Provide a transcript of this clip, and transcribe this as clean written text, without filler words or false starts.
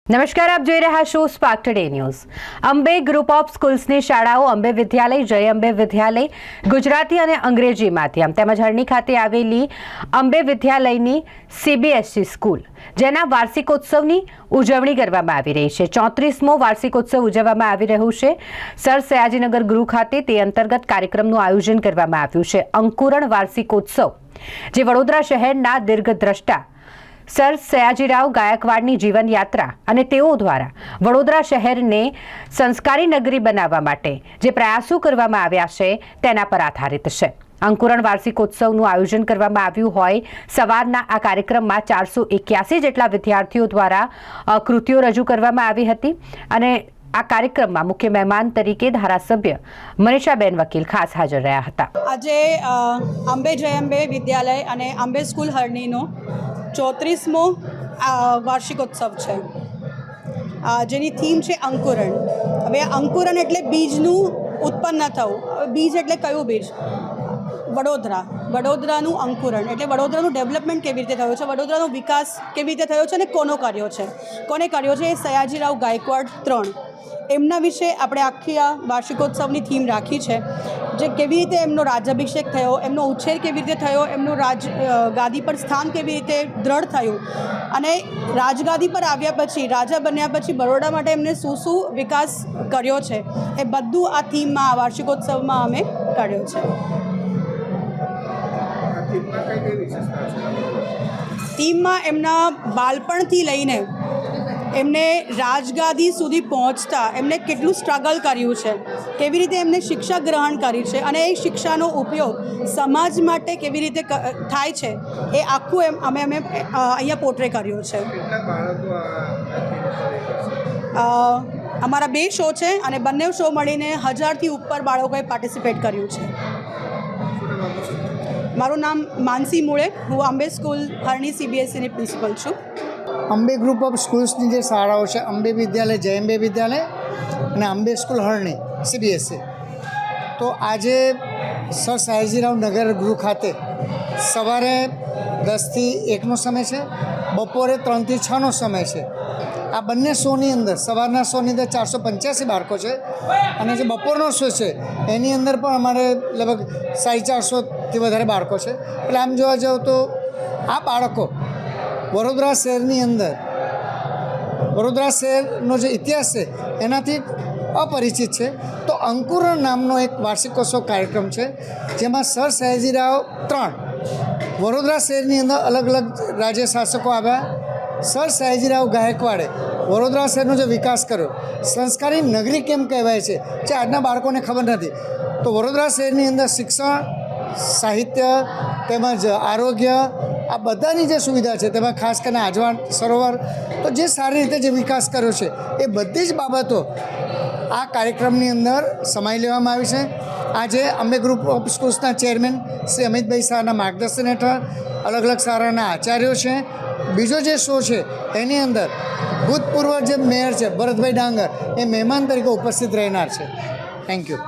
નમસ્કાર, આપ જોઈ રહ્યા છો spark today news. Ambe group of સ્કૂલ્સની શાળાઓ અંબે વિદ્યાલય, જય અંબે વિદ્યાલય, ગુજરાતી અને અંગ્રેજી માધ્યમ તેમજ હરણી ખાતે આવેલી અંબે વિદ્યાલયની સીબીએસઈ સ્કૂલ જેના વાર્ષિકોત્સવની ઉજવણી કરવામાં આવી રહી છે। 34મો વાર્ષિકોત્સવ ઉજવવામાં આવી રહ્યું છે। સર સયાજીનગર ગૃહ ખાતે તે અંતર્ગત કાર્યક્રમનું આયોજન કરવામાં આવ્યું છે। અંકુરણ વાર્ષિકોત્સવ જે વડોદરા શહેરના દીર્ઘદ્રષ્ટા સર સયાજીરાવ ગાયકવાડની જીવન યાત્રા અને તેઓ દ્વારા વડોદરા શહેરને સંસ્કારી નગરી બનાવવા માટે જે પ્રયાસો કરવામાં આવ્યા છે તેના પર આધારિત છે। અંકુરણ વાર્ષિકોત્સવનું આયોજન કરવામાં આવ્યું હોય સવારના આ કાર્યક્રમમાં 481 જેટલા વિદ્યાર્થીઓ દ્વારા કૃતિઓ રજૂ કરવામાં આવી હતી અને આ કાર્યક્રમમાં મુખ્ય મહેમાન તરીકે ધારાસભ્ય મનીષાબેન વકીલ ખાસ હાજર રહ્યા હતા। આજે અંબે જય અંબે વિદ્યાલય અને અંબે સ્કૂલ હરણીનો 34મો વાર્ષિકોત્સવ છે, જેની થીમ છે અંકુરણ। હવે અંકુરણ એટલે બીજનું ઉત્પન્ન થવું। બીજ એટલે કયું બીજ? વડોદરાનું અંકુરણ એટલે વડોદરાનું ડેવલપમેન્ટ કેવી રીતે થયું છે, વડોદરાનો વિકાસ કેવી રીતે થયો છે અને કોનો કર્યો છે, કોને કર્યો છે? એ સયાજીરાવ ગાયકવાડ 3 એમના વિશે આપણે આખી આ વાર્ષિકોત્સવની થીમ રાખી છે, જે કેવી રીતે એમનો રાજ્યાભિષેક થયો, એમનો ઉછેર કેવી રીતે થયો, એમનું ગાદી પર સ્થાન કેવી રીતે દ્રઢ થયું અને રાજગાદી પર આવ્યા પછી, રાજા બન્યા પછી બરોડા માટે એમને શું શું વિકાસ કર્યો છે એ બધું આ થીમમાં, આ વાર્ષિકોત્સવમાં અમે કાઢ્યો છે। થીમમાં એમના બાળપણથી લઈને એમને રાજગાદી સુધી પહોંચતા એમને કેટલું સ્ટ્રગલ કર્યું છે, કેવી રીતે એમને શિક્ષા ગ્રહણ કરી છે અને એ શિક્ષાનો ઉપયોગ સમાજ માટે કેવી રીતે થાય છે એ આખું અમે અહીંયા પોર્ટ્રે કર્યો છે। અમારા 2 શો છે અને બંને શો મળીને 1000થી ઉપર બાળકોએ પાર્ટિસિપેટ કર્યું છે। મારું નામ માનસી મુળે, હું અંબે સ્કૂલ હરણી સીબીએસઈની પ્રિન્સિપલ છું। અંબે ગ્રુપ ઓફ સ્કૂલ્સની જે શાળાઓ છે, અંબે વિદ્યાલય, જય અંબે વિદ્યાલય અને અંબે સ્કૂલ હરણી સીબીએસઈ, તો આજે સર સયાજીરાવ નગર ગૃહ ખાતે સવારે 10થી 1નો સમય છે, બપોરે 3થી 6નો સમય છે। આ બંને શોની અંદર, સવારના શોની અંદર 485 બાળકો છે અને જે બપોરનો શો છે એની અંદર પણ અમારે લગભગ 450થી વધારે બાળકો છે। એટલે આમ જોવા જાવ તો આ બાળકો વડોદરા શહેરની અંદર, વડોદરા શહેરનો જે ઇતિહાસ છે એનાથી અપરિચિત છે। તો અંકુરણ નામનો એક વાર્ષિકોત્સવ કાર્યક્રમ છે, જેમાં સર સયાજીરાવ 3 વડોદરા શહેરની અંદર અલગ અલગ રાજ્ય શાસકો આવ્યા। સર સયાજીરાવ ગાયકવાડે વડોદરા શહેરનો જે વિકાસ કર્યો, સંસ્કારી નગરી કેમ કહેવાય છે જે આજના બાળકોને ખબર નથી, તો વડોદરા શહેરની અંદર શિક્ષણ, સાહિત્ય તેમજ આરોગ્ય, આ બધાની જે સુવિધા છે તેમાં ખાસ કરીને આજવાન સરોવર, તો જે સારી રીતે જે વિકાસ કર્યો છે એ બધી જ બાબતો આ કાર્યક્રમની અંદર સમાઈ લેવામાં આવી છે। આજે અંબે ગ્રુપ ઓફ સ્કૂલ્સના ચેરમેન શ્રી અમિતભાઈ શાહના માર્ગદર્શન હેઠળ અલગ અલગ શાળાના આચાર્યો છે। બીજો જે શો છે એની અંદર ભૂતપૂર્વ જે મેયર છે ભરતભાઈ ડાંગર એ મહેમાન તરીકે ઉપસ્થિત રહેનાર છે। Thank you.